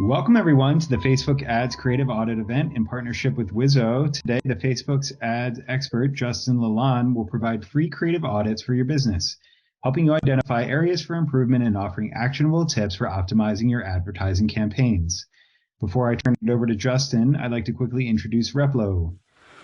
Welcome everyone to the Facebook Ads Creative Audit event in partnership with Wizo. Today, the Facebook's ads expert, Justin Lalonde, will provide free creative audits for your business, helping you identify areas for improvement and offering actionable tips for optimizing your advertising campaigns. Before I turn it over to Justin, I'd like to quickly introduce Replo.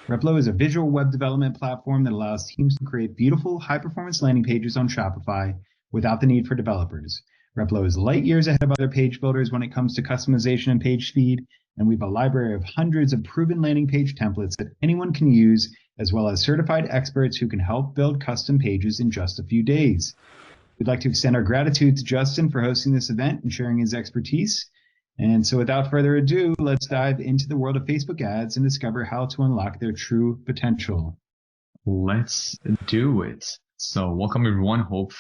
Replo is a visual web development platform that allows teams to create beautiful, high-performance landing pages on Shopify without the need for developers. Replo is light years ahead of other page builders when it comes to customization and page speed, and we have a library of hundreds of proven landing page templates that anyone can use, as well as certified experts who can help build custom pages in just a few days. We'd like to extend our gratitude to Justin for hosting this event and sharing his expertise. And so without further ado, let's dive into the world of Facebook ads and discover how to unlock their true potential. Let's do it. So welcome everyone. Hope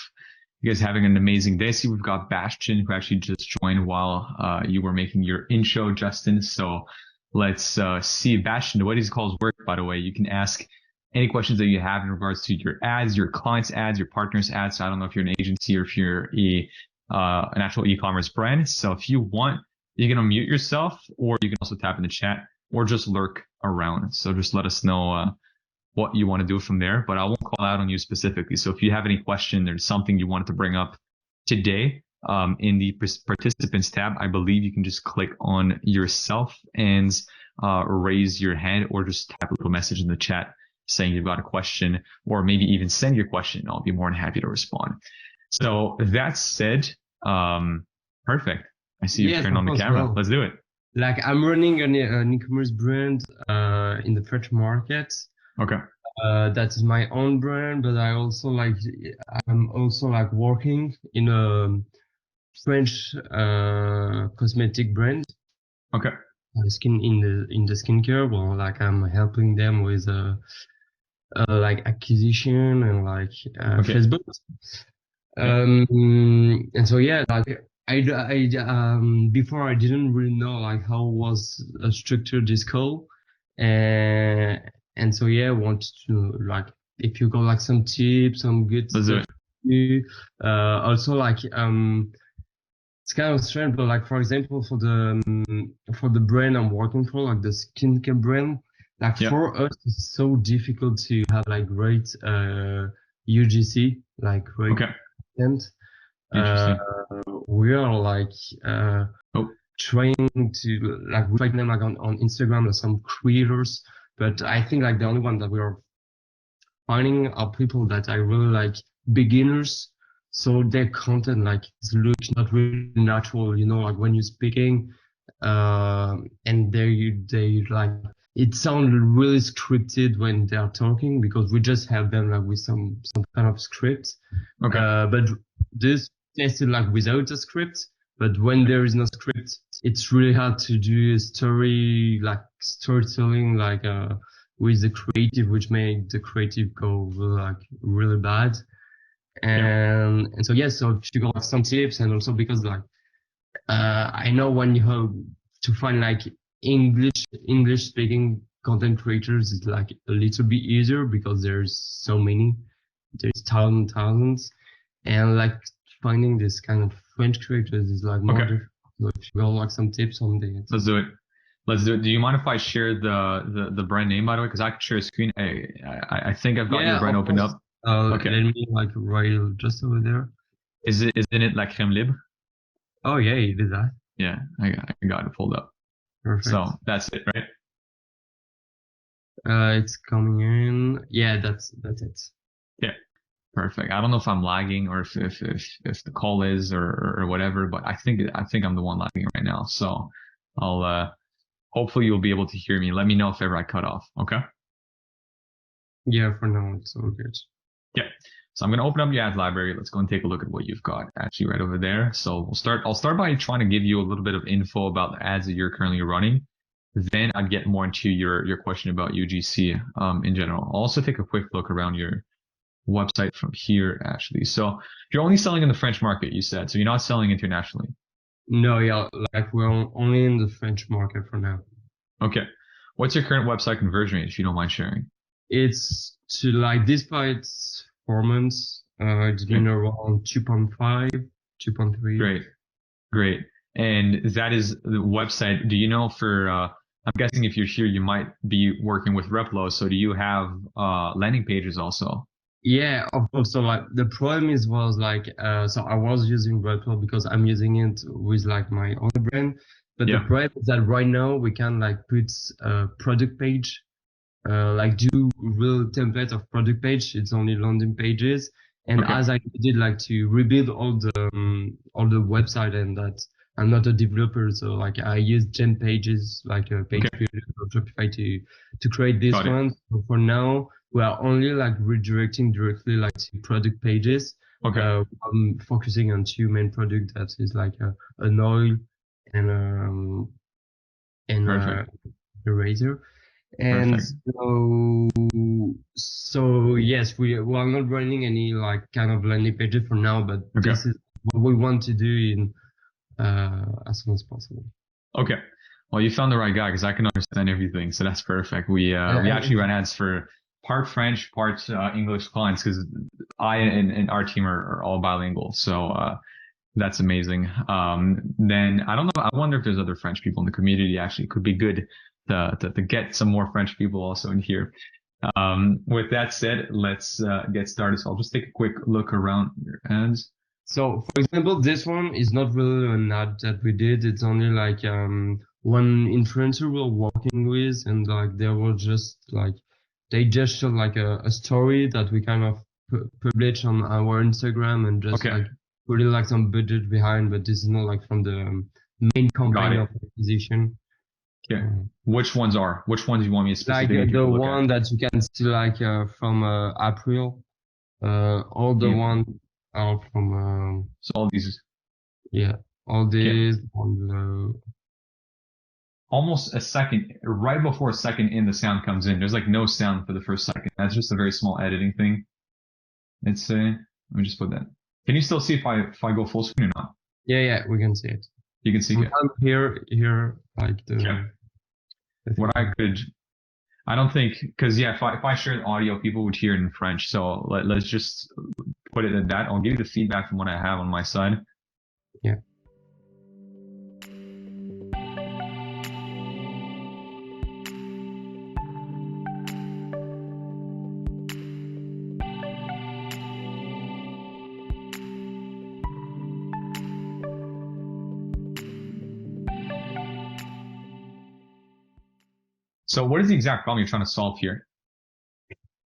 you guys are having an amazing day. See, we've got Bastian who actually just joined while you were making your intro, Justin. So let's see. Bastian, the way these calls work, by the way, you can ask any questions that you have in regards to your ads, your clients' ads, your partners' ads. So I don't know if you're an agency or if you're an actual e-commerce brand. So if you want, you can unmute yourself, or you can also tap in the chat, or just lurk around. So just let us know what you want to do from there, but I won't call out on you specifically. So if you have any question, there's something you wanted to bring up today in the participants tab, I believe you can just click on yourself and raise your hand, or just type a little message in the chat saying you've got a question, or maybe even send your question. I'll be more than happy to respond. So that said, perfect. I see you turned on the camera. Well, let's do it. Like I'm running an e-commerce brand in the French market. Okay. That is my own brand, but I'm also working in a French cosmetic brand. Okay. In the skincare. Well, like I'm helping them with like acquisition and like Facebook. And so yeah, like I before I didn't really know like how was structured this call, and so yeah, I wanted to like if you got like some tips, some good stuff. Also like it's kind of strange, but like for example for the brand I'm working for, like the skincare brand, like for us it's so difficult to have like great UGC, like great content. We are like trying to like right now like on Instagram or some creators, but I think like the only one that we are finding are people that are really like beginners, so their content like looks not really natural, you know, like when you're speaking and they like it sounds really scripted when they are talking, because we just help them like with some kind of script. But this tested like without a script, but when there is no script, it's really hard to do storytelling like with the creative, which made the creative go like really bad. And so so if you got some tips, and also because like I know when you have to find like English speaking content creators is like a little bit easier, because there's so many, there's thousands, and like finding this kind of French creators is like more difficult. So if you got like some tips on the Let's do it. Do you mind if I share the brand name, by the way? Because I can share a screen. I think I've got your brand opened up. Let me like write just over there. Isn't it La Crème Libre? Oh yeah, you did that. Yeah, I got it pulled up. Perfect. So that's it, right? It's coming in. Yeah, that's it. Yeah, perfect. I don't know if I'm lagging or if the call is or whatever, but I think I'm the one lagging right now. So I'll hopefully you'll be able to hear me. Let me know if ever I cut off. Okay. Yeah, for now it's all good. Yeah. So I'm going to open up your ads library. Let's go and take a look at what you've got actually right over there. So I'll start by trying to give you a little bit of info about the ads that you're currently running. Then I'd get more into your question about UGC in general. I'll also take a quick look around your website from here actually. So you're only selling in the French market, you said. So you're not selling internationally. No, yeah, like we're only in the French market for now. Okay. What's your current website conversion rate, if you don't mind sharing? It's to like, despite 4 months, it's been around 2.5, 2.3. Great. And that is the website. Do you know for, I'm guessing if you're here, you might be working with Replo. So do you have landing pages also? Yeah, of course. So like the problem was like, so I was using Replo because I'm using it with like my own brand. But the Yeah. problem is that right now we can like put a product page, like do real template of product page. It's only landing pages. And Okay. as I did like to rebuild all the website, and that I'm not a developer, so like I use Gen Pages, like a page Okay. builder or Shopify to create this Got it. one. So for now, we are only like redirecting directly like to product pages. Okay. I'm focusing on two main products, that is like an oil and Perfect. a razor. And Perfect. so yes, we are not running any like kind of landing pages for now, but Okay. this is what we want to do in as soon as possible. Okay. Well, you found the right guy because I can understand everything. So that's perfect. We actually run ads for part French, part English clients because I and our team are all bilingual. So that's amazing. Then I don't know. I wonder if there's other French people in the community. Actually, it could be good to get some more French people also in here. With that said, let's get started. So I'll just take a quick look around your ads. So, for example, this one is not really an ad that we did. It's only like one influencer we're working with, and like they were just like they just showed like a story that we kind of published on our Instagram, and just Okay, like put like some budget behind. But this is not like from the main got campaign it. of acquisition. Okay, which ones do you want me to Like specifically take the a look at? one that you can see like from April. All the Yeah. one are from So all these, yeah, all okay, these on the almost a second, right before a second in, the sound comes in. There's like no sound for the first second. That's just a very small editing thing. Let's say, let me just put that. Can you still see if I go full screen or not? yeah, we can see it. You can see We it. can hear like Okay. the What thing. I don't think, because yeah, if I shared audio, people would hear it in French. So let's just put it at that. I'll give you the feedback from what I have on my side. Yeah. So what is the exact problem you're trying to solve here?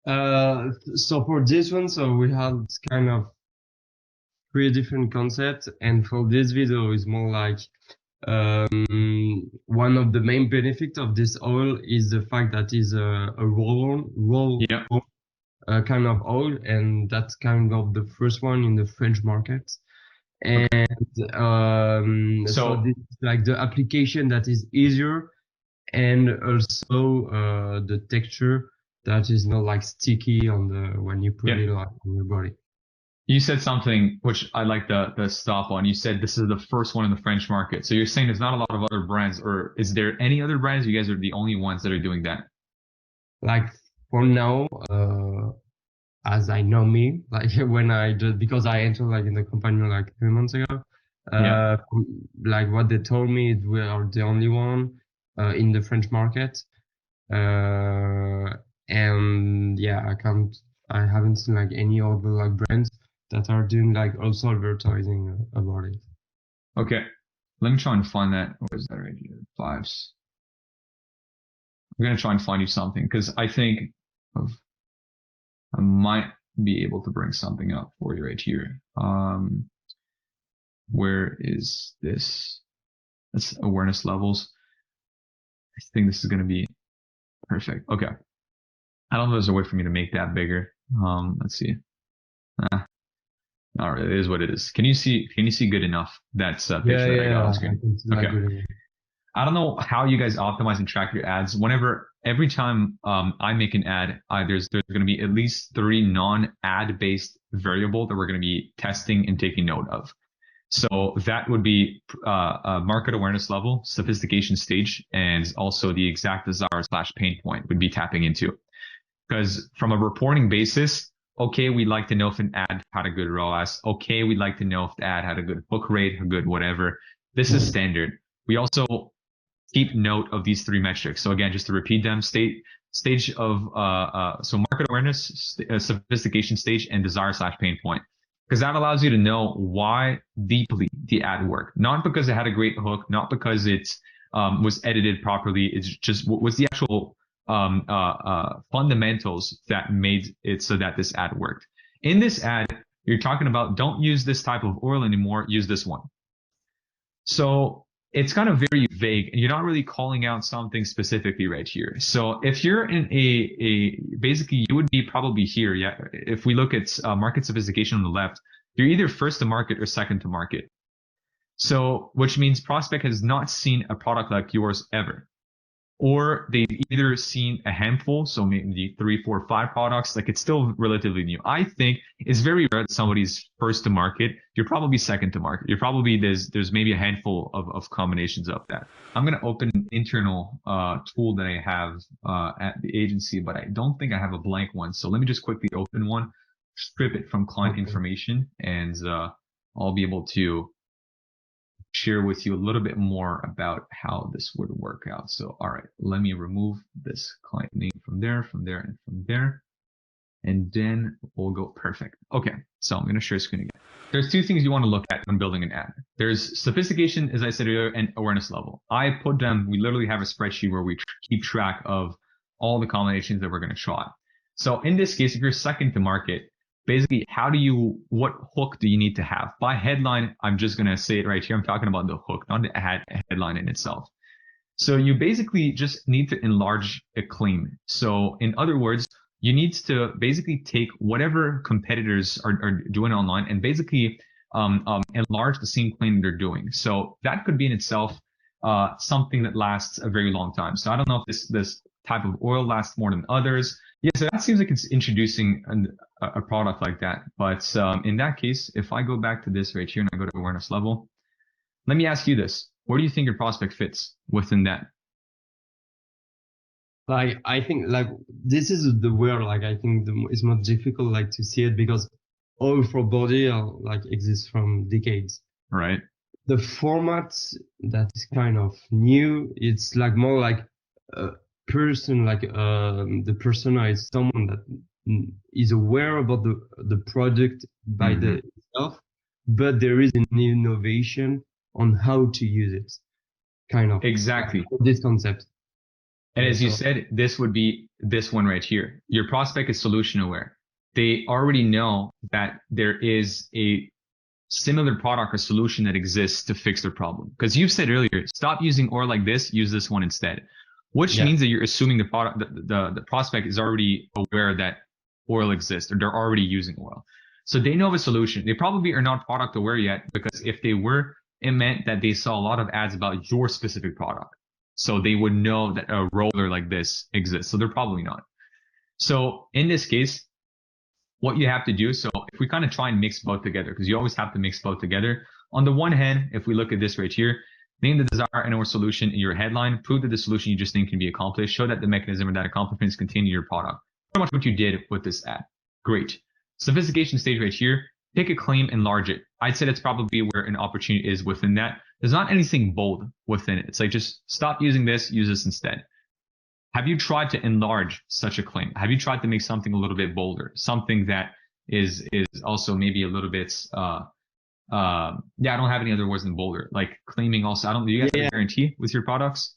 So for this one, so we have kind of three different concepts, and for this video is more like one of the main benefits of this oil is the fact that is a roll Yeah. kind of oil, and that's kind of the first one in the French market. Okay. And so So this is like the application that is easier, and also the texture that is not like sticky on the when you put yeah, it like on your body. you said something which I like the stop on. You said this is the first one in the French market. So you're saying there's not a lot of other brands, or is there any other brands? You guys are the only ones that are doing that. Like for now, as I know me, like when I just because I entered like in the company like 3 months ago, Yeah. like what they told me is we are the only one in the French market. And yeah, I haven't seen like any other like brands that are doing like also advertising about it. Okay. Let me try and find that. What is that right here? Fives. I'm gonna try and find you something because I think of I might be able to bring something up for you right here. Where is this? That's awareness levels. I think this is gonna be perfect. Okay. I don't know if there's a way for me to make that bigger. Let's see. All right, it is what it is. Can you see good enough? That's picture that I got on I screen. can see like Okay. I don't know how you guys optimize and track your ads. Every time I make an ad, there's going to be at least 3 non-ad based variable that we're going to be testing and taking note of. So that would be market awareness level, sophistication stage, and also the exact desire / pain point would be tapping into. Because from a reporting basis, okay, we'd like to know if an ad had a good ROAS. Okay, we'd like to know if the ad had a good book rate, a good whatever. This is standard. We also keep note of these three metrics. So again, just to repeat them, stage of so market awareness, sophistication stage, and desire/pain point, because that allows you to know why deeply the ad worked. Not because it had a great hook, not because it was edited properly. It's just what was the actual fundamentals that made it so that this ad worked. In this ad, you're talking about don't use this type of oil anymore, use this one. So it's kind of very vague, and you're not really calling out something specifically right here. So if you're in basically you would be probably here. Yeah. If we look at market sophistication on the left, you're either first to market or second to market. So, which means prospect has not seen a product like yours ever. Or they've either seen a handful, so maybe 3, 4, 5 products, like it's still relatively new. I think it's very rare that somebody's first to market. You're probably second to market. You're probably, there's maybe a handful of combinations of that. I'm going to open an internal tool that I have at the agency, but I don't think I have a blank one. So let me just quickly open one, strip it from client information, and I'll be able to share with you a little bit more about how this would work out. So, all right, let me remove this client name from there, and from there. And then we'll go perfect. Okay, so I'm going to share screen again. There's two things you want to look at when building an ad. There's sophistication, as I said earlier, and awareness level. I put them, we literally have a spreadsheet where we keep track of all the combinations that we're going to try. So in this case, if you're second to market, basically, what hook do you need to have? By headline, I'm just going to say it right here. I'm talking about the hook, not the headline in itself. So you basically just need to enlarge a claim. So in other words, you need to basically take whatever competitors are doing online and basically enlarge the same claim they're doing. So that could be in itself something that lasts a very long time. So I don't know if this type of oil lasts more than others. Yeah, so that seems like it's introducing a product like that. But in that case, if I go back to this right here and I go to awareness level, let me ask you this. Where do you think your prospect fits within that? Like, I think like this is the where like I think it's more difficult like to see it because oil for body like exists from decades. Right. The format that is kind of new, it's like more like person, like the persona is someone that is aware about the product by the itself, but there is an innovation on how to use it, kind of. Exactly. This concept. And as you said, this would be this one right here. Your prospect is solution aware. They already know that there is a similar product or solution that exists to fix their problem. Because you've said earlier, stop using oil like this, use this one instead. Which means that you're assuming the product, the prospect is already aware that oil exists, or they're already using oil. So they know of a solution. They probably are not product aware yet, because if they were, it meant that they saw a lot of ads about your specific product. So they would know that a roller like this exists. So they're probably not. So in this case, what you have to do, so if we kind of try and mix both together, because you always have to mix both together. On the one hand, if we look at this right here, name the desire and or solution in your headline, prove that the solution you just think can be accomplished, show that the mechanism or that accomplishments continue your product. Pretty much what you did with this ad. Great. Sophistication stage right here, pick a claim, enlarge it. I'd say that's probably where an opportunity is within that. There's not anything bold within it. It's like, just stop using this, use this instead. Have you tried to enlarge such a claim? Have you tried to make something a little bit bolder? Something that is also maybe a little bit, I don't have any other words than bolder. Like claiming also, do you guys have a guarantee with your products?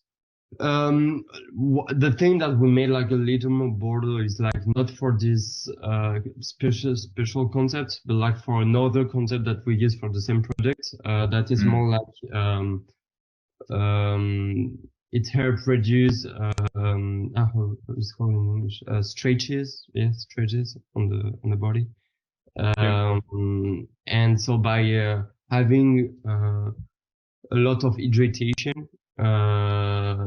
The thing that we made like a little more bolder is like not for this special concept, but like for another concept that we use for the same product. That is more like it helps reduce how is it called in English? Stretches, stretches on the body. And so by having a lot of hydration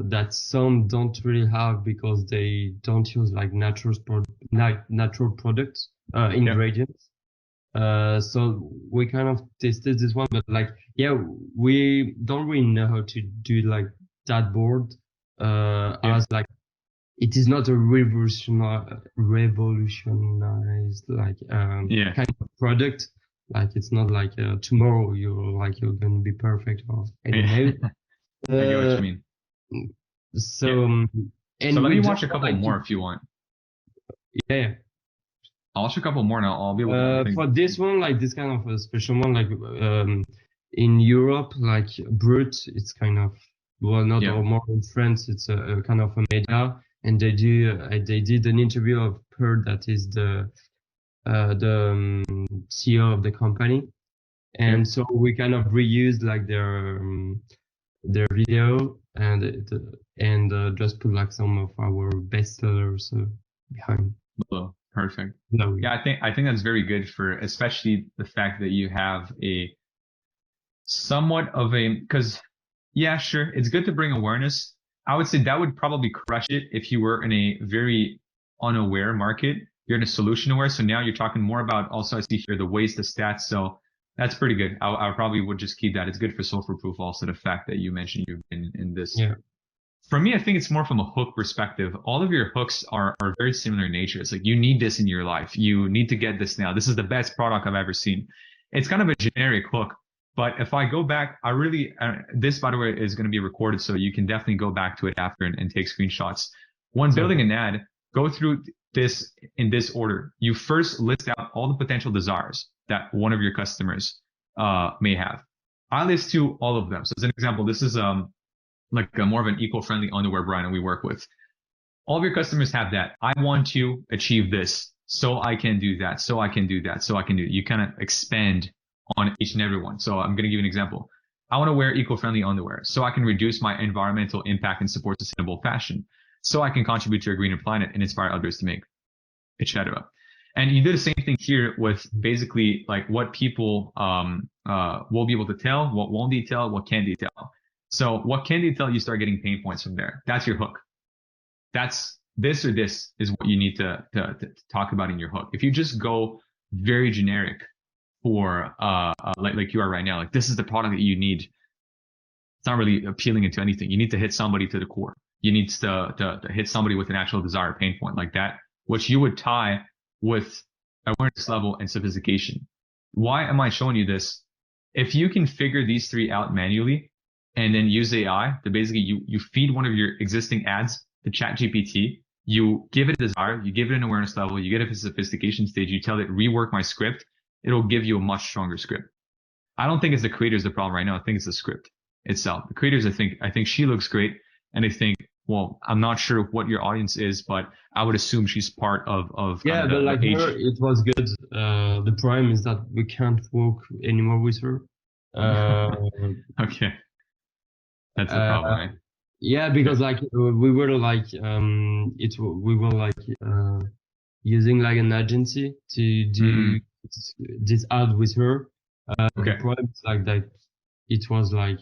that some don't really have because they don't use like natural products, ingredients. So we kind of tested this one, but like, we don't really know how to do like that board, as like, it is not a revolutionized like kind of product. Like it's not like tomorrow you're going to be perfect or I don't know. I get what you mean. So Yeah. and So let we me just watch a couple like more if you want. yeah. I'll watch a couple more and I'll be able to think. For this one, like this kind of a special one, like in Europe, like Brut, it's kind of well, not Yeah. or more in France, it's a kind of a media, and they did an interview of her that is the CEO of the company, and Okay. so we kind of reused like their video and just put like some of our bestsellers behind. Well, perfect. No, Yeah, I think that's very good for especially the fact that you have a somewhat of a because yeah, sure, it's good to bring awareness. I would say that would probably crush it if you were in a very unaware market. You're in a solution aware, so now you're talking more about also I see here the ways, the stats. So that's pretty good. I probably would just keep that. It's good for social proof. Also, the fact that you mentioned you've been in this. yeah. For me, I think it's more from a hook perspective. All of your hooks are very similar in nature. It's like you need this in your life. You need to get this now. This is the best product I've ever seen. It's kind of a generic hook. But if I go back, I really, this by the way is going to be recorded, so you can definitely go back to it after and take screenshots. When building an ad, go through this in this order. You first list out all the potential desires that one of your customers may have. I list to all of them. So as an example, this is like a more of an eco-friendly underwear brand we work with. All of your customers have that. I want to achieve this, so I can do that, so I can do that, so I can do it. You kind of expand on each and every one. So I'm going to give you an example. I want to wear eco-friendly underwear so I can reduce my environmental impact and support sustainable fashion, so I can contribute to a greener planet and inspire others to make, etc. And you do the same thing here with basically like what people will be able to tell, what won't they tell, what can they tell. So what can they tell? You start getting pain points from there. That's your hook. That's this or this is what you need to talk about in your hook. If you just go very generic for like you are right now, like this is the product that you need, it's not really appealing into anything. You need to hit somebody to the core. You need to hit somebody with an actual desire pain point like that, which you would tie with awareness level and sophistication. Why am I showing you this? If you can figure these three out manually and then use AI to basically you feed one of your existing ads to ChatGPT, you give it a desire, you give it an awareness level, you get it a sophistication stage, you tell it rework my script, it'll give you a much stronger script. I don't think it's the creators the problem right now. I think it's the script itself. The creators, I think she looks great, and I think, well, I'm not sure what your audience is, but I would assume she's part of Yeah, kind but of like the age. her, it was good. The problem is that we can't work anymore with her. Okay, that's the problem, right? Yeah, because like we were like we were like using like an agency to do this ad with her. The Okay. problem is like that it was like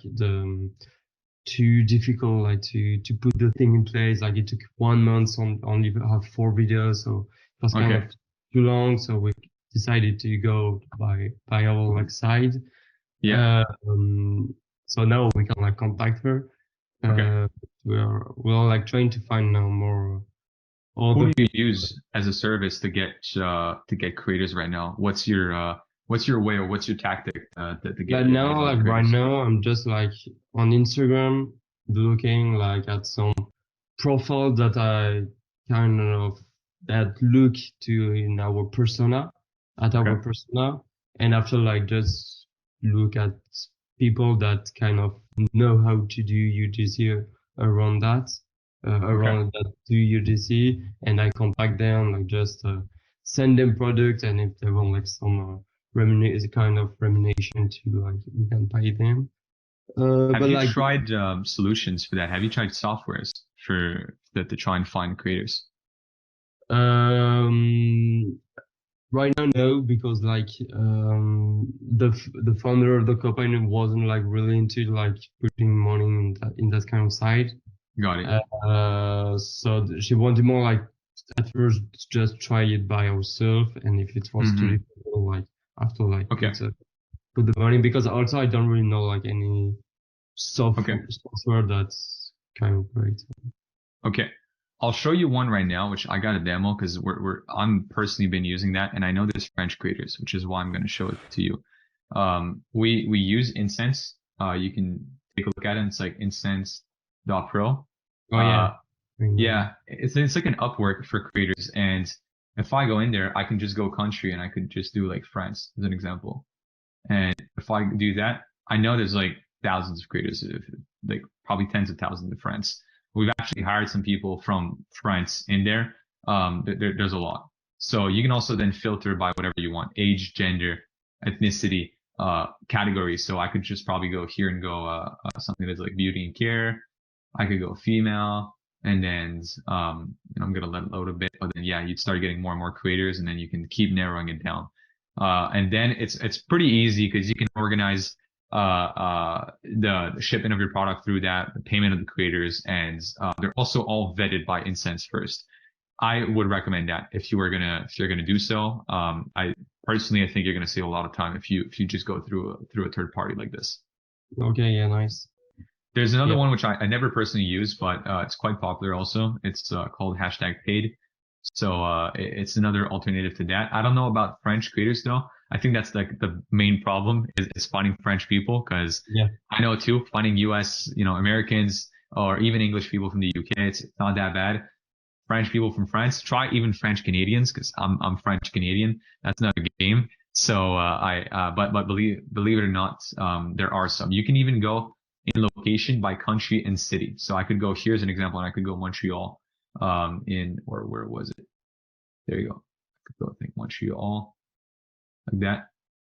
too difficult like to put the thing in place. Like it took 1 month on only have 4 videos, so it was kind Okay. of too long. So we decided to go by our like side. Yeah. So now we can like contact her. Okay. We're like trying to find now more all Who the do you use as a service to get creators right now? What's your way or what's your tactic to get but now those like right creators? now I'm just like on Instagram looking like at some profile that I kind of that look to in our persona at our Okay. persona, and after like just look at people that kind of know how to do UGC around that Okay. around that do UGC, and I contact them like just send them product, and if they want like some is a kind of remuneration to like we can pay them. Have But you like tried solutions for that? Have you tried softwares for that to try and find creators? um right now no, because like the founder of the company wasn't like really into like putting money in that kind of side. Got it. So she wanted more like at first just try it by ourselves, and if it was too difficult, like after like Okay. put the money, because also I don't really know like any Okay. software that's kind of great. Okay. I'll show you one right now, which I got a demo because I'm personally been using that, and I know there's French creators, which is why I'm going to show it to you. We use Incense. You can take a look at it. It's like incense.pro. Oh yeah. Yeah, it's like an Upwork for creators, and if I go in there, I can just go country, and I could just do like France as an example. And if I do that, I know there's like thousands of creators, like probably tens of thousands of France. We've actually hired some people from France in there. There's a lot. So you can also then filter by whatever you want: age, gender, ethnicity, category. So I could just probably go here and go something that's like beauty and care. I could go female, and then I'm gonna let it load a bit, but then yeah, you'd start getting more and more creators, and then you can keep narrowing it down. And then it's pretty easy because you can organize the shipment of your product through that, the payment of the creators, and they're also all vetted by Incense first. I would recommend that if you're gonna do so. I personally, I think you're gonna save a lot of time if you just go through a third party like this. Okay, yeah, nice. There's another one which I never personally use, but it's quite popular also. It's called #paid. So it's another alternative to that. I don't know about French creators though. I think that's like the main problem is finding French people, because Yeah. I know too, finding US, Americans or even English people from the UK, it's not that bad. French people from France, try even French Canadians, because I'm French Canadian. That's not a game. So but believe it or not, there are some. You can even go in location by country and city. So I could go, here's an example, and I could go Montreal, or where was it? There you go. I could go, I think, Montreal, like that.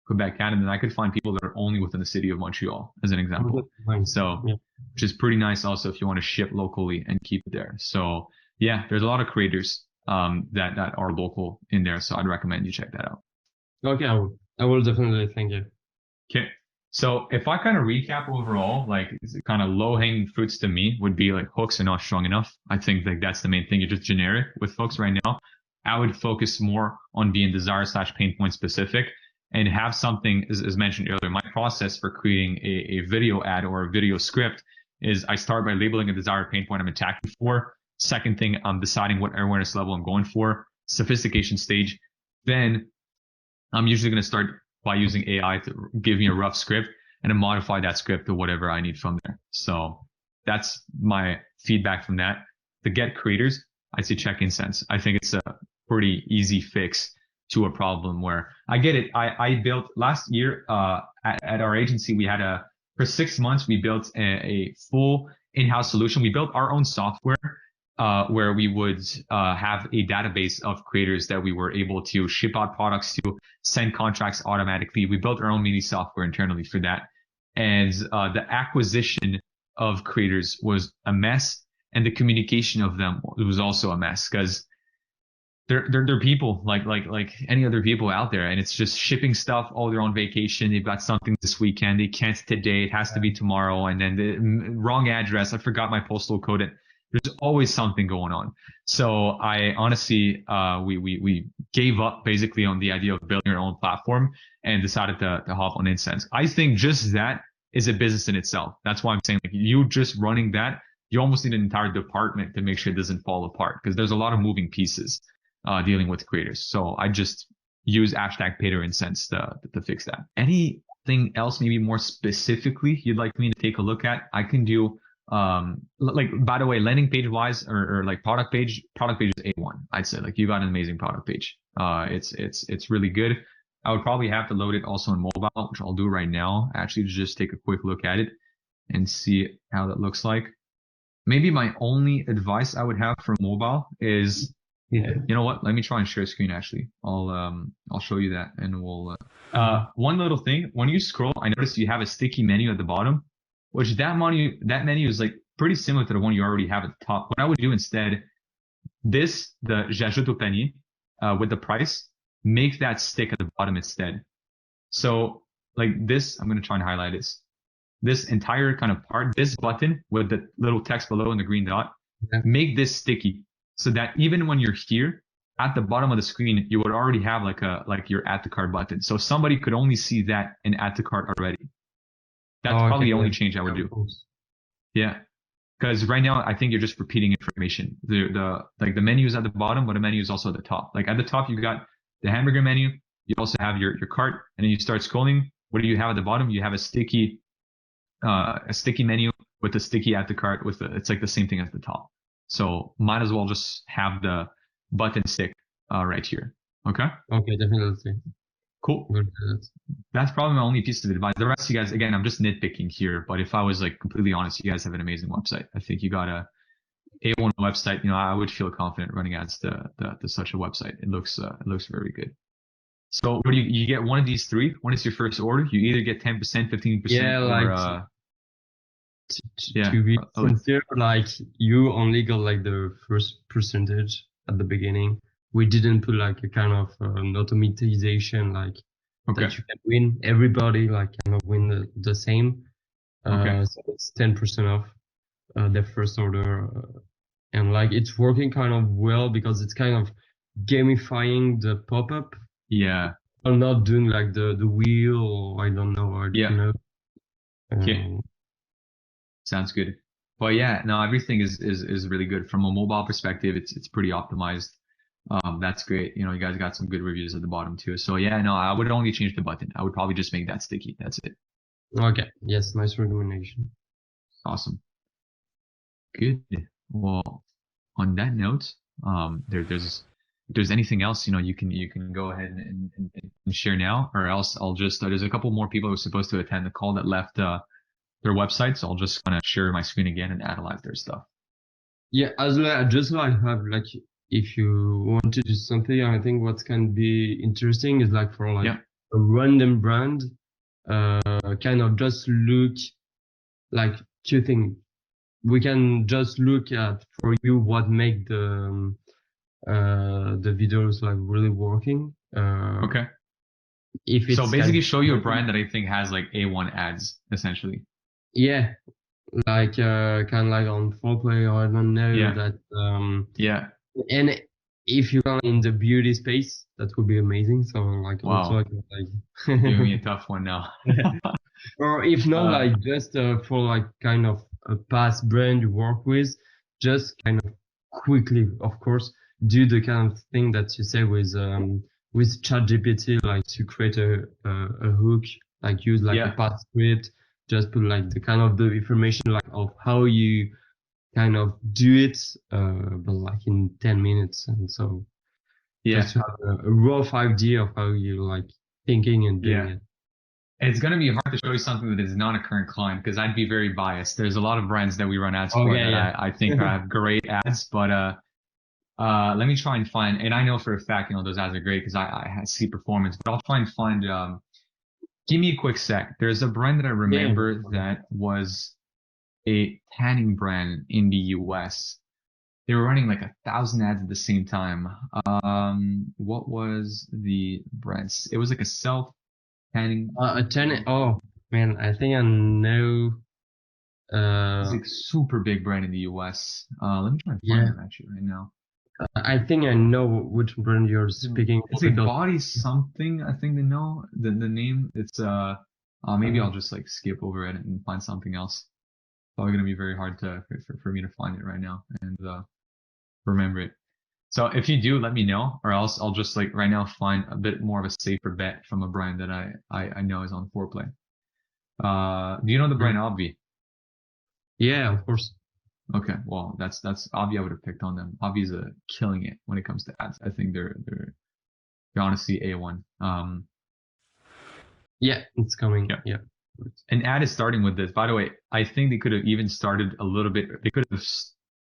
Quebec, Canada, and I could find people that are only within the city of Montreal, as an example. Nice. So, yeah. Which is pretty nice also if you want to ship locally and keep it there. So yeah, there's a lot of creators that are local in there. So I'd recommend you check that out. Okay, I will definitely. Thank you. Okay. So if I kind of recap overall, like kind of low hanging fruits to me would be like hooks are not strong enough. I think like that's the main thing. You're just generic with hooks right now. I would focus more on being desire/pain point specific and have something, as mentioned earlier. My process for creating a video ad or a video script is I start by labeling a desired pain point I'm attacking for. Second thing, I'm deciding what awareness level I'm going for, sophistication stage. Then I'm usually going to start by using AI to give me a rough script and then modify that script to whatever I need from there. So that's my feedback from that. To get creators, I'd say check Incense. I think it's a pretty easy fix to a problem where I get it. I built last year at our agency, we had for 6 months, we built a full in-house solution. We built our own software where we would have a database of creators that we were able to ship out products to, send contracts automatically. We built our own mini software internally for that. And the acquisition of creators was a mess. And the communication of them was also a mess, because they're people like any other people out there, and it's just shipping stuff. Oh, they're on vacation. They've got something this weekend. They can't today. It has to be tomorrow. And then the wrong address. I forgot my postal code. There's always something going on. So I honestly, we gave up basically on the idea of building our own platform and decided to hop on Incense. I think just that is a business in itself. That's why I'm saying, like, you just running that, you almost need an entire department to make sure it doesn't fall apart, because there's a lot of moving pieces dealing with creators. So I just use #paid or Incense to fix that. Anything else, maybe more specifically, you'd like me to take a look at? I can do, like, by the way, landing page wise or like product page is A1. I'd say, like, you got an amazing product page. It's really good. I would probably have to load it also in mobile, which I'll do right now, actually, to just take a quick look at it and see how that looks like. Maybe my only advice I would have for mobile is, you know what? Let me try and share screen. Actually, I'll show you that, and we'll. One little thing: when you scroll, I noticed you have a sticky menu at the bottom, which that menu is like pretty similar to the one you already have at the top. What I would do instead, the j'ajoute au panier with the price, make that stick at the bottom instead. So like this, I'm gonna try and highlight this entire kind of part, this button with the little text below and the green dot, make this sticky so that even when you're here at the bottom of the screen, you would already have like your add to cart button. So somebody could only see that and add to cart already. That's probably the only change I would do. Yeah. Because right now, I think you're just repeating information. The menu is at the bottom, but the menu is also at the top. Like at the top, you got the hamburger menu. You also have your cart, and then you start scrolling. What do you have at the bottom? You have a sticky menu with the sticky at the cart it's like the same thing as the top. So might as well just have the button stick right here. Okay. Okay, definitely. Cool. We'll do that. That's probably my only piece of advice. The rest of you guys, again, I'm just nitpicking here, but if I was like completely honest, you guys have an amazing website. I think you got A1 website. I would feel confident running ads to such a website. It looks very good. So what do you get one of these three? When it's your first order, you either get 10%, 15%, Yeah, or to be sincere, like you only got like the first percentage at the beginning. We didn't put like a kind of an automatization like that you can win. Everybody like kind of win the same. So it's 10% off their first order, and like it's working kind of well because it's kind of gamifying the pop-up. Yeah. I'm not doing like the wheel or I don't know. Sounds good. But yeah, no, everything is really good from a mobile perspective. It's pretty optimized. That's great. You guys got some good reviews at the bottom too. So yeah, no, I would only change the button. I would probably just make that sticky. That's it. Okay. Yes, nice recommendation. Awesome. Good. Well, on that note, if there's anything else, you can go ahead and share now, or else I'll just there's a couple more people who are supposed to attend the call that left their website, so I'll just kind of share my screen again and analyze their stuff. Yeah, as well, just like have like if you want to do something, I think what can be interesting is like for like a random brand, kind of just look like two things. We can just look at for you what make the videos like really working. Okay. If it's so basically show you a brand that I think has like A1 ads essentially. Yeah, like kind of like on foreplay or I don't know that. And if you're in the beauty space, that would be amazing. So like also like giving me a tough one now. Or if not, like just for like kind of a past brand you work with, just kind of quickly, of course, do the kind of thing that you say with ChatGPT, like to create a hook, like use like a past script, just put like the kind of the information like of how you kind of do it, but like in 10 minutes. And so just to have a rough idea of how you like thinking and doing it. It's going to be hard to show you something that is not a current client because I'd be very biased. There's a lot of brands that we run ads for that I think have great ads, but let me try and find, and I know for a fact, those ads are great because I see performance, but I'll try and find, give me a quick sec. There's a brand that I remember that was a tanning brand in the US. They were running like 1,000 ads at the same time. What was the brand? It was like a self-tanning. A tanning. Oh man, I think I know. It's like super big brand in the US. Let me try and find them actually right now. I think I know which brand you're speaking. It's like Body something. I think they know the name. It's maybe I'll just like skip over it and find something else. Probably gonna be very hard for me to find it right now and remember it. So if you do, let me know, or else I'll just like right now find a bit more of a safer bet from a brand that I know is on foreplay. Do you know the brand Obvi? Yeah, of course. Okay, well that's Obvi. I would have picked on them. Obvi's killing it when it comes to ads. I think they're honestly A1. Yeah, it's coming. Yeah. An ad is starting with this. By the way, I think they could have even started a little bit. They could have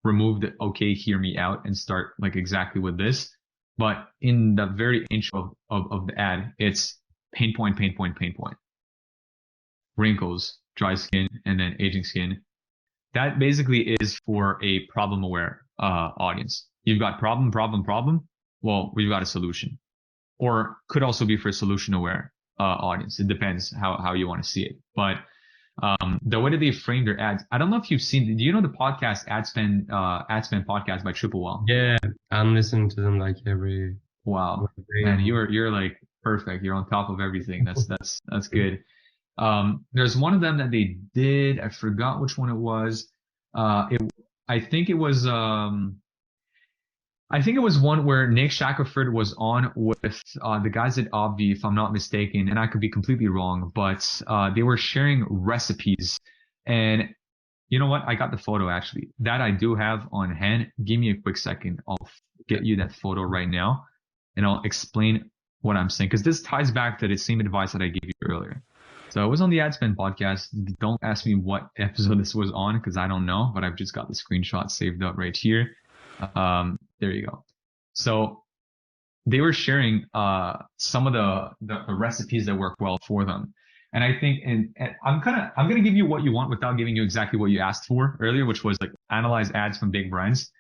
removed the "Okay, hear me out" and start like exactly with this. But in the very intro of the ad, it's pain point, pain point, pain point. Wrinkles, dry skin, and then aging skin. That basically is for a problem-aware audience. You've got problem, problem, problem. Well, we've got a solution. Or could also be for a solution-aware audience. It depends how you want to see it. But the way that they frame their ads, I don't know if you've seen. Do you know the podcast Ad Spend podcast by Triple Well? Yeah, I'm listening to them like every. Wow, man, you're like perfect. You're on top of everything. That's good. There's one of them that they did. I forgot which one it was. I think it was one where Nick Shackelford was on with the guys at Obvi, if I'm not mistaken, and I could be completely wrong, but they were sharing recipes. And you know what? I got the photo actually. That I do have on hand. Give me a quick second. I'll get you that photo right now, and I'll explain what I'm saying, because this ties back to the same advice that I gave you earlier. So I was on the Ad Spend podcast. Don't ask me what episode this was on because I don't know, but I've just got the screenshot saved up right here. There you go. So they were sharing some of the recipes that work well for them. And I think, and I'm gonna give you what you want without giving you exactly what you asked for earlier, which was like analyze ads from big brands.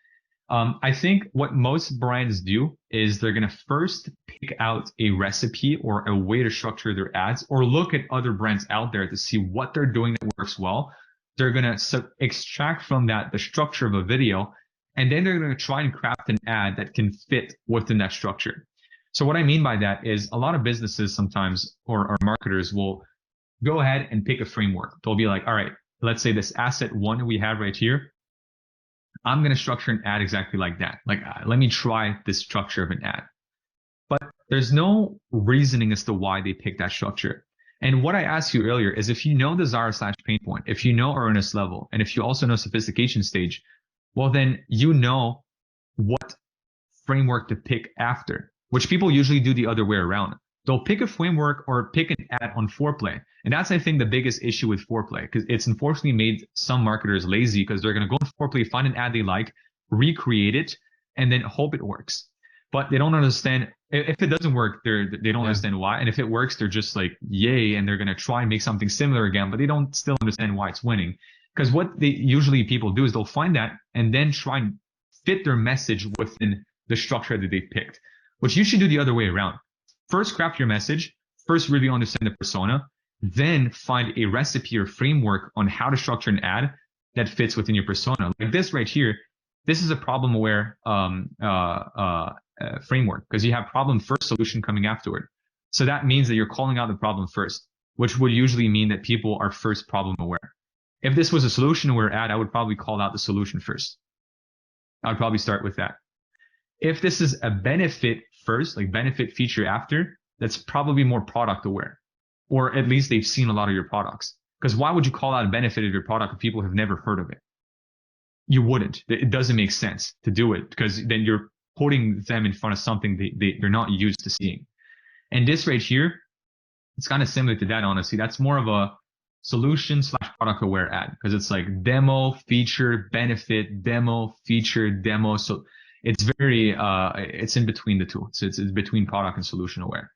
I think what most brands do is they're gonna first pick out a recipe or a way to structure their ads, or look at other brands out there to see what they're doing that works well. They're gonna extract from that the structure of a video, and then they're gonna try and craft an ad that can fit within that structure. So what I mean by that is a lot of businesses sometimes, or marketers will go ahead and pick a framework. They'll be like, all right, let's say this asset one we have right here, I'm going to structure an ad exactly like that. Like, let me try this structure of an ad. But there's no reasoning as to why they pick that structure. And what I asked you earlier is, if you know desire/pain point, if you know earnest level, and if you also know sophistication stage, well, then you know what framework to pick after, which people usually do the other way around. They'll pick a framework or pick an ad on foreplay. And that's, I think, the biggest issue with foreplay, because it's unfortunately made some marketers lazy, because they're going to go on foreplay, find an ad they like, recreate it, and then hope it works. But they don't understand, if it doesn't work, they don't understand why. And if it works, they're just like, yay, and they're going to try and make something similar again, but they don't still understand why it's winning. Because what they usually people do is they'll find that and then try and fit their message within the structure that they picked, which you should do the other way around. First, craft your message. First, really understand the persona. Then find a recipe or framework on how to structure an ad that fits within your persona. Like this right here, this is a problem-aware framework, because you have problem first, solution coming afterward. So that means that you're calling out the problem first, which would usually mean that people are first problem-aware. If this was a solution-aware ad, I would probably call out the solution first. I would probably start with that. If this is a benefit first, like benefit feature after, that's probably more product aware, or at least they've seen a lot of your products. Because why would you call out a benefit of your product if people have never heard of it? You wouldn't. It doesn't make sense to do it, because then you're putting them in front of something they're not used to seeing. And this right here, it's kind of similar to that, honestly. That's more of a solution/product aware ad, because it's like demo, feature, benefit, demo, feature, demo. So it's very, it's in between the two. So it's between product and solution aware.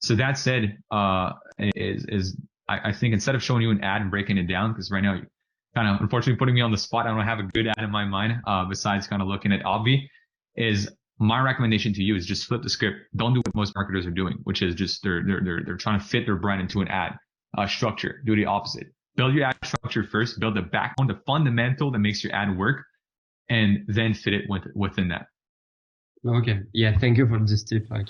So that said, I think instead of showing you an ad and breaking it down, because right now you're kind of unfortunately putting me on the spot, I don't have a good ad in my mind, besides kind of looking at Obvi, is my recommendation to you is just flip the script. Don't do what most marketers are doing, which is just they're trying to fit their brand into an ad structure. Do the opposite. Build your ad structure first, build the backbone, the fundamental that makes your ad work, and then fit it within that. Okay. Yeah. Thank you for this tip. Like,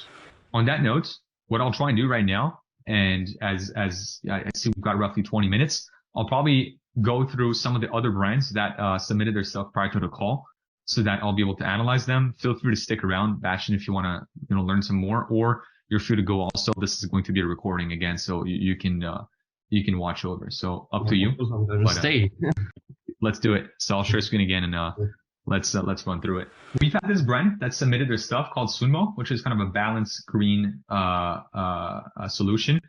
on that note, what I'll try and do right now, and as I see we've got roughly 20 minutes, I'll probably go through some of the other brands that submitted their stuff prior to the call, so that I'll be able to analyze them. Feel free to stick around, Bastian, if you want to learn some more, or you're free to go also. This is going to be a recording again, so you can watch over. So up to you. But, stay. Let's do it. So I'll share screen again, and let's run through it. We've had this brand that submitted their stuff called Sunmo, which is kind of a balanced green solution.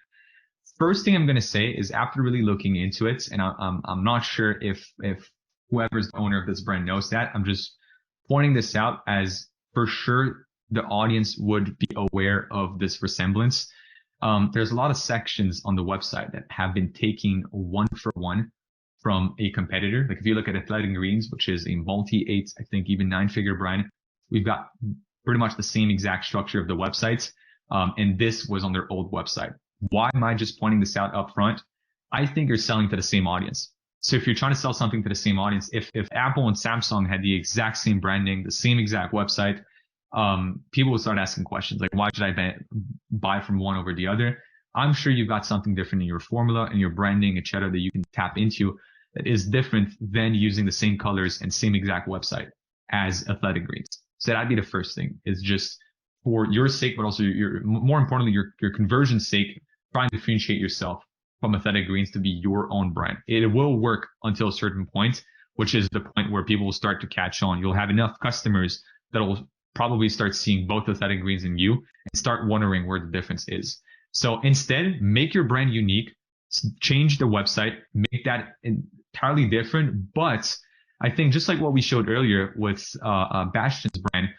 First thing I'm going to say is, after really looking into it, and I'm not sure if whoever's the owner of this brand knows that, I'm just pointing this out as for sure the audience would be aware of this resemblance. There's a lot of sections on the website that have been taking one for one from a competitor. Like if you look at Athletic Greens, which is a multi-8, I think even 9-figure brand, we've got pretty much the same exact structure of the websites. And this was on their old website. Why am I just pointing this out up front? I think you're selling to the same audience. So if you're trying to sell something to the same audience, if Apple and Samsung had the exact same branding, the same exact website, people would start asking questions like, why should I buy from one over the other? I'm sure you've got something different in your formula and your branding, et cetera, that you can tap into that is different than using the same colors and same exact website as Athletic Greens. So that'd be the first thing, is just for your sake, but also more importantly, your conversion's sake, trying to differentiate yourself from Athletic Greens to be your own brand. It will work until a certain point, which is the point where people will start to catch on. You'll have enough customers that will probably start seeing both Athletic Greens and you and start wondering where the difference is. So instead, make your brand unique, change the website, make that entirely different. But I think just like what we showed earlier with Bastian's brand,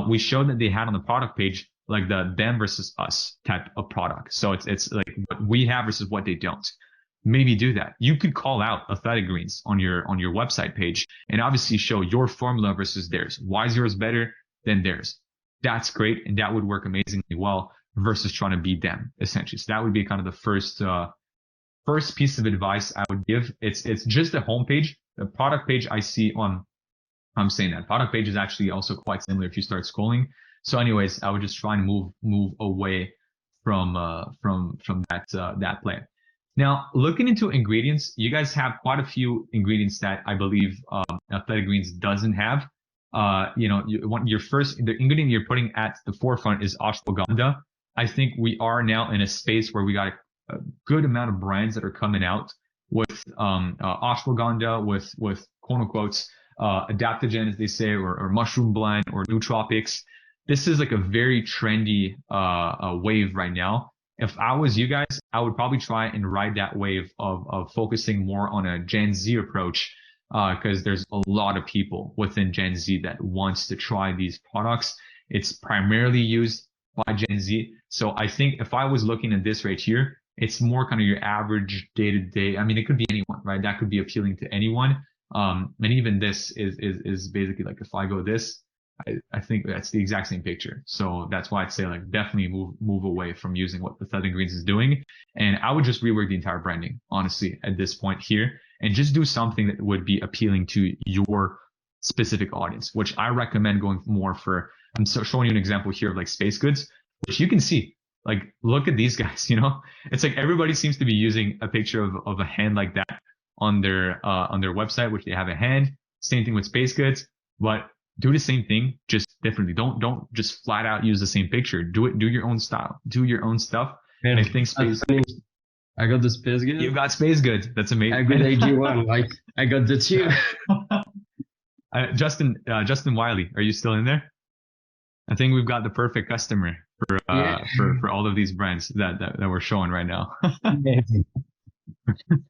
we showed that they had on the product page like the them versus us type of product. So it's like what we have versus what they don't. Maybe do that. You could call out Athletic Greens on your website page and obviously show your formula versus theirs. Why is yours better than theirs? That's great, and that would work amazingly well versus trying to beat them, essentially. So that would be kind of the first piece of advice I would give. It's just the homepage. The product page I see on, I'm saying that product page is actually also quite similar if you start scrolling. So anyways, I would just try and move away from that play. Now, looking into ingredients, you guys have quite a few ingredients that I believe Athletic Greens doesn't have. The ingredient you're putting at the forefront is ashwagandha. I think we are now in a space where we got a good amount of brands that are coming out with ashwagandha, with quote unquote adaptogen, as they say, or mushroom blend or nootropics. This is like a very trendy wave right now. If I was you guys, I would probably try and ride that wave of focusing more on a Gen Z approach, because there's a lot of people within Gen Z that wants to try these products. It's primarily used by Gen Z. So I think if I was looking at this right here, it's more kind of your average day-to-day. I mean, it could be anyone, right? That could be appealing to anyone. And even this is basically like, if I go this, I think that's the exact same picture. So that's why I'd say like definitely move away from using what Athletic Greens is doing. And I would just rework the entire branding, honestly, at this point here, and just do something that would be appealing to your specific audience, which I recommend going more for. I'm showing you an example here of like Space Goods, which you can see, like, look at these guys, it's like everybody seems to be using a picture of a hand like that on their website, which they have a hand. Same thing with Space Goods, but do the same thing, just differently. Don't just flat out use the same picture. Do your own style, do your own stuff. Yeah, and I think I got the Space Goods. You got Space Goods. That's amazing. I got AG1. Like I got the two. Justin Wiley, are you still in there? I think we've got the perfect customer for all of these brands that we're showing right now.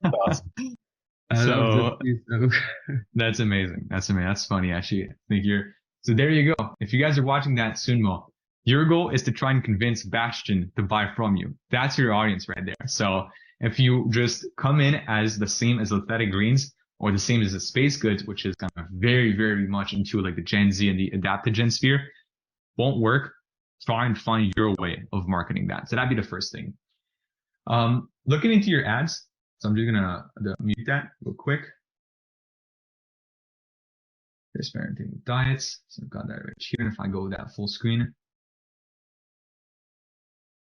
Awesome. So that's amazing. That's funny, actually. I think so there you go. If you guys are watching that, Sunmo, your goal is to try and convince Bastian to buy from you. That's your audience right there. So if you just come in as the same as Athletic Greens or the same as the Space Goods, which is kind of very, very much into like the Gen Z and the adaptogen sphere, won't work. Try and find your way of marketing that. So that'd be the first thing. Looking into your ads. So I'm just gonna mute that real quick. There's parenting with diets. So I've got that right here. And if I go with that full screen,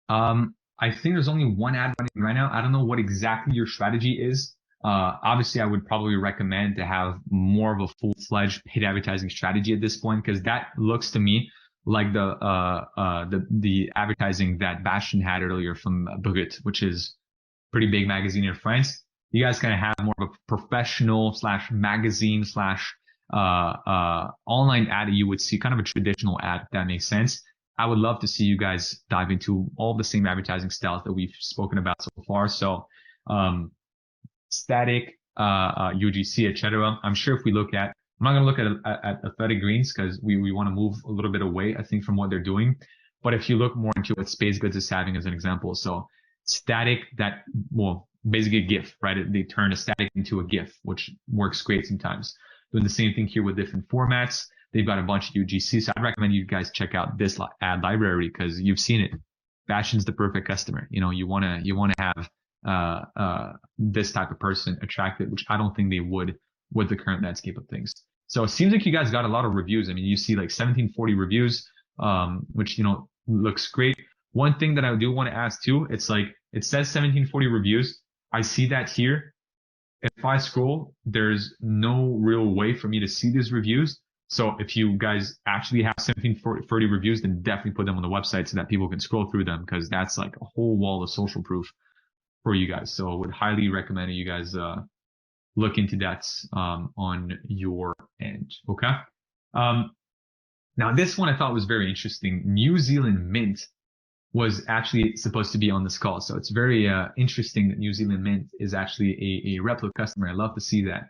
I think there's only one ad running right now. I don't know what exactly your strategy is. Obviously, I would probably recommend to have more of a full-fledged paid advertising strategy at this point, because that looks to me like the advertising that Bastien had earlier from Brut, which is pretty big magazine in France. You guys kind of have more of a professional / magazine / online ad that you would see, kind of a traditional ad, if that makes sense. I would love to see you guys dive into all the same advertising styles that we've spoken about so far. So, static, UGC, etc. I'm sure if we look at, I'm not going to look at Athletic Greens because we want to move a little bit away, I think, from what they're doing. But if you look more into what Space Goods is having as an example, so static, that, well, basically a GIF, right? They turn a static into a GIF, which works great sometimes. Doing the same thing here with different formats. They've got a bunch of UGC. So I'd recommend you guys check out this ad library because you've seen it. Bastien's the perfect customer. You want to have this type of person attracted, which I don't think they would with the current landscape of things. So it seems like you guys got a lot of reviews. I mean, you see like 1740 reviews, which, looks great. One thing that I do want to ask too, it's like, it says 1740 reviews. I see that here, if I scroll, there's no real way for me to see these reviews. So if you guys actually have 1730 reviews, then definitely put them on the website so that people can scroll through them, because that's like a whole wall of social proof for you guys. So I would highly recommend that you guys look into that on your end. Okay. Now this one I thought was very interesting. New Zealand Mint was actually supposed to be on this call. So it's very interesting that New Zealand Mint is actually a Replo customer. I love to see that.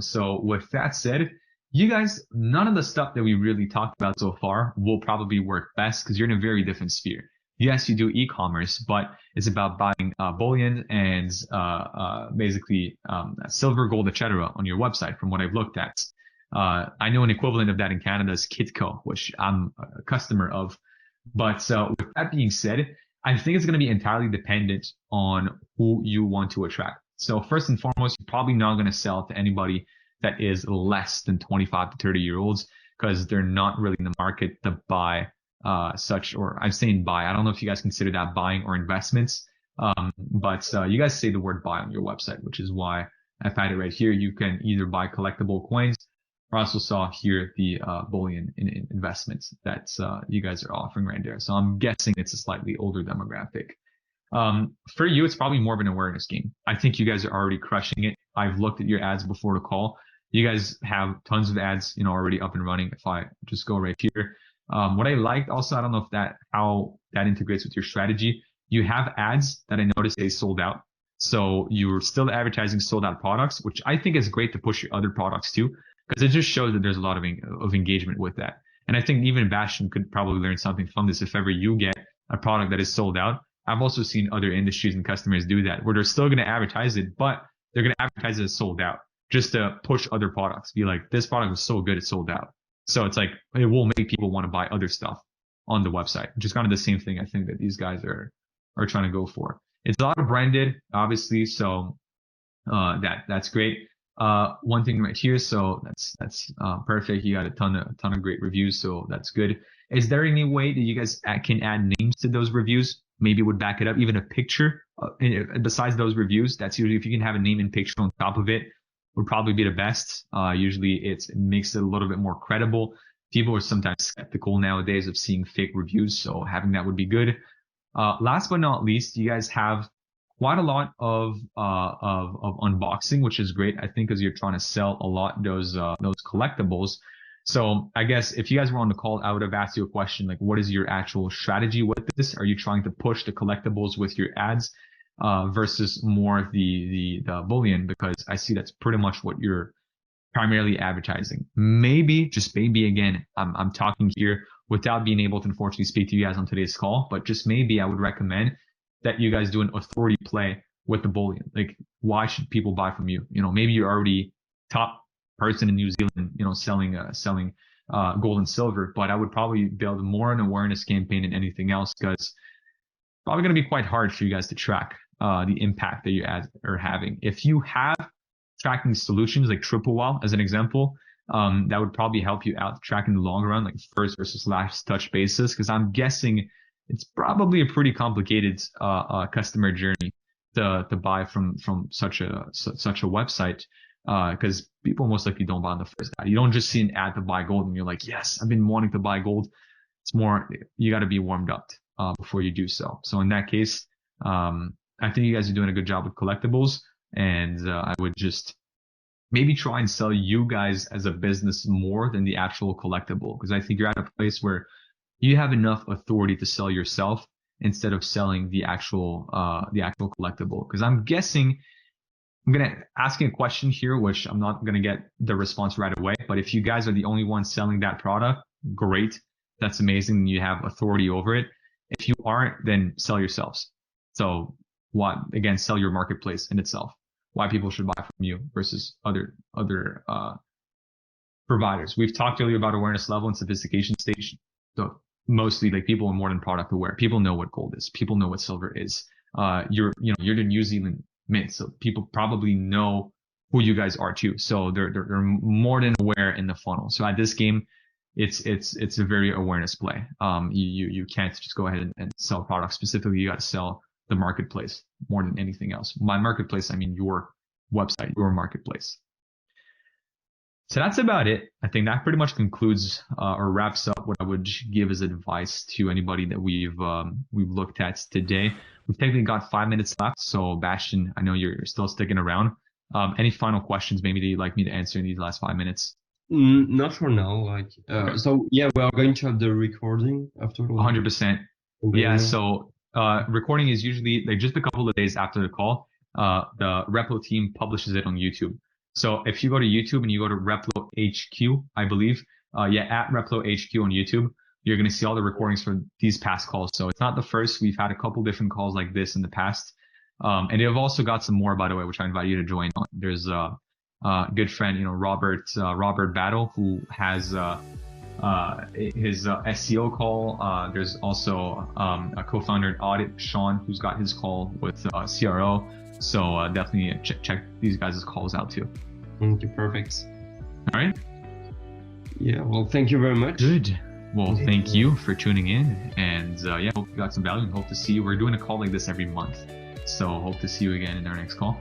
So with that said, you guys, none of the stuff that we really talked about so far will probably work best because you're in a very different sphere. Yes, you do e-commerce, but it's about buying bullion and basically silver, gold, etc. on your website from what I've looked at. I know an equivalent of that in Canada is Kitco, which I'm a customer of. But with that being said, I think it's going to be entirely dependent on who you want to attract. So first and foremost, you're probably not going to sell to anybody that is less than 25 to 30-year-olds because they're not really in the market to buy such, or I'm saying buy. I don't know if you guys consider that buying or investments, but you guys say the word buy on your website, which is why I've had it right here. You can either buy collectible coins, or I also saw here the bullion in investments that you guys are offering right there. So I'm guessing it's a slightly older demographic. For you, it's probably more of an awareness game. I think you guys are already crushing it. I've looked at your ads before the call. You guys have tons of ads, already up and running. If I just go right here, what I liked also, I don't know if how that integrates with your strategy. You have ads that I noticed they sold out. So you're still advertising sold out products, which I think is great to push your other products too, because it just shows that there's a lot of engagement with that. And I think even Bastian could probably learn something from this if ever you get a product that is sold out. I've also seen other industries and customers do that where they're still going to advertise it, but they're going to advertise it as sold out just to push other products. Be like, this product was so good, it's sold out. So it's like, it will make people want to buy other stuff on the website, which is kind of the same thing I think that these guys are trying to go for. It's a lot of branded, obviously. So, that's great. One thing right here. So that's perfect. You got a ton of great reviews. So that's good. Is there any way that you guys can add names to those reviews? Maybe it would back it up, even a picture besides those reviews. That's usually, if you can have a name and picture on top of it, would probably be the best. Usually it makes it a little bit more credible. People are sometimes skeptical nowadays of seeing fake reviews. So having that would be good. Last but not least, you guys have quite a lot of unboxing, which is great. I think because you're trying to sell a lot those collectibles. So I guess if you guys were on the call, I would have asked you a question like, what is your actual strategy with this? Are you trying to push the collectibles with your ads versus more the bullion? Because I see that's pretty much what you're primarily advertising. Maybe, just maybe, again, I'm talking here without being able to unfortunately speak to you guys on today's call, but just maybe I would recommend that you guys do an authority play with the bullion. Like, why should people buy from you? Maybe you're already top person in New Zealand, selling gold and silver, but I would probably build more an awareness campaign than anything else, because it's probably going to be quite hard for you guys to track the impact that your ads are having. If you have tracking solutions like Triple Wall as an example, that would probably help you out tracking the long run, like first versus last touch basis, because I'm guessing it's probably a pretty complicated customer journey to buy from such a website, because people most likely don't buy on the first ad. You don't just see an ad to buy gold and you're like, yes, I've been wanting to buy gold. It's more, you got to be warmed up before you do so. So in that case, I think you guys are doing a good job with collectibles, and I would just maybe try and sell you guys as a business more than the actual collectible, because I think you're at a place where you have enough authority to sell yourself instead of selling the actual collectible. Because I'm guessing, I'm going to ask you a question here, which I'm not going to get the response right away, but if you guys are the only ones selling that product, great. That's amazing. You have authority over it. If you aren't, then sell yourselves. So again, sell your marketplace in itself. Why people should buy from you versus other providers. We've talked earlier about awareness level and sophistication stage. So mostly, like, people are more than product aware. People know what gold is. People know what silver is. You're the New Zealand Mint, so people probably know who you guys are too. So they're more than aware in the funnel. So at this game, it's a very awareness play. You can't just go ahead and sell products specifically. You got to sell the marketplace more than anything else. By marketplace, I mean your website, your marketplace. So that's about it. I think that pretty much concludes or wraps up what I would give as advice to anybody that we've looked at today. We've technically got 5 minutes left. So Bastien, I know you're still sticking around. Any final questions maybe that you'd like me to answer in these last 5 minutes? Not for now. Okay. So yeah, we are going to have the recording after. 100%. Yeah. So recording is usually like just a couple of days after the call. The Replo team publishes it on YouTube. So if you go to YouTube and you go to Replo HQ, I believe, at Replo HQ on YouTube, you're going to see all the recordings for these past calls. So it's not the first. We've had a couple different calls like this in the past. And they've also got some more, by the way, which I invite you to join on. There's a good friend, Robert Battle, who has his SEO call. There's also a co-founder at Audit, Sean, who's got his call with CRO. So definitely check these guys' calls out too. Okay, perfect. All right. Yeah, well, thank you very much. Good. Well, thank you for tuning in. And hope you got some value and hope to see you. We're doing a call like this every month. So hope to see you again in our next call.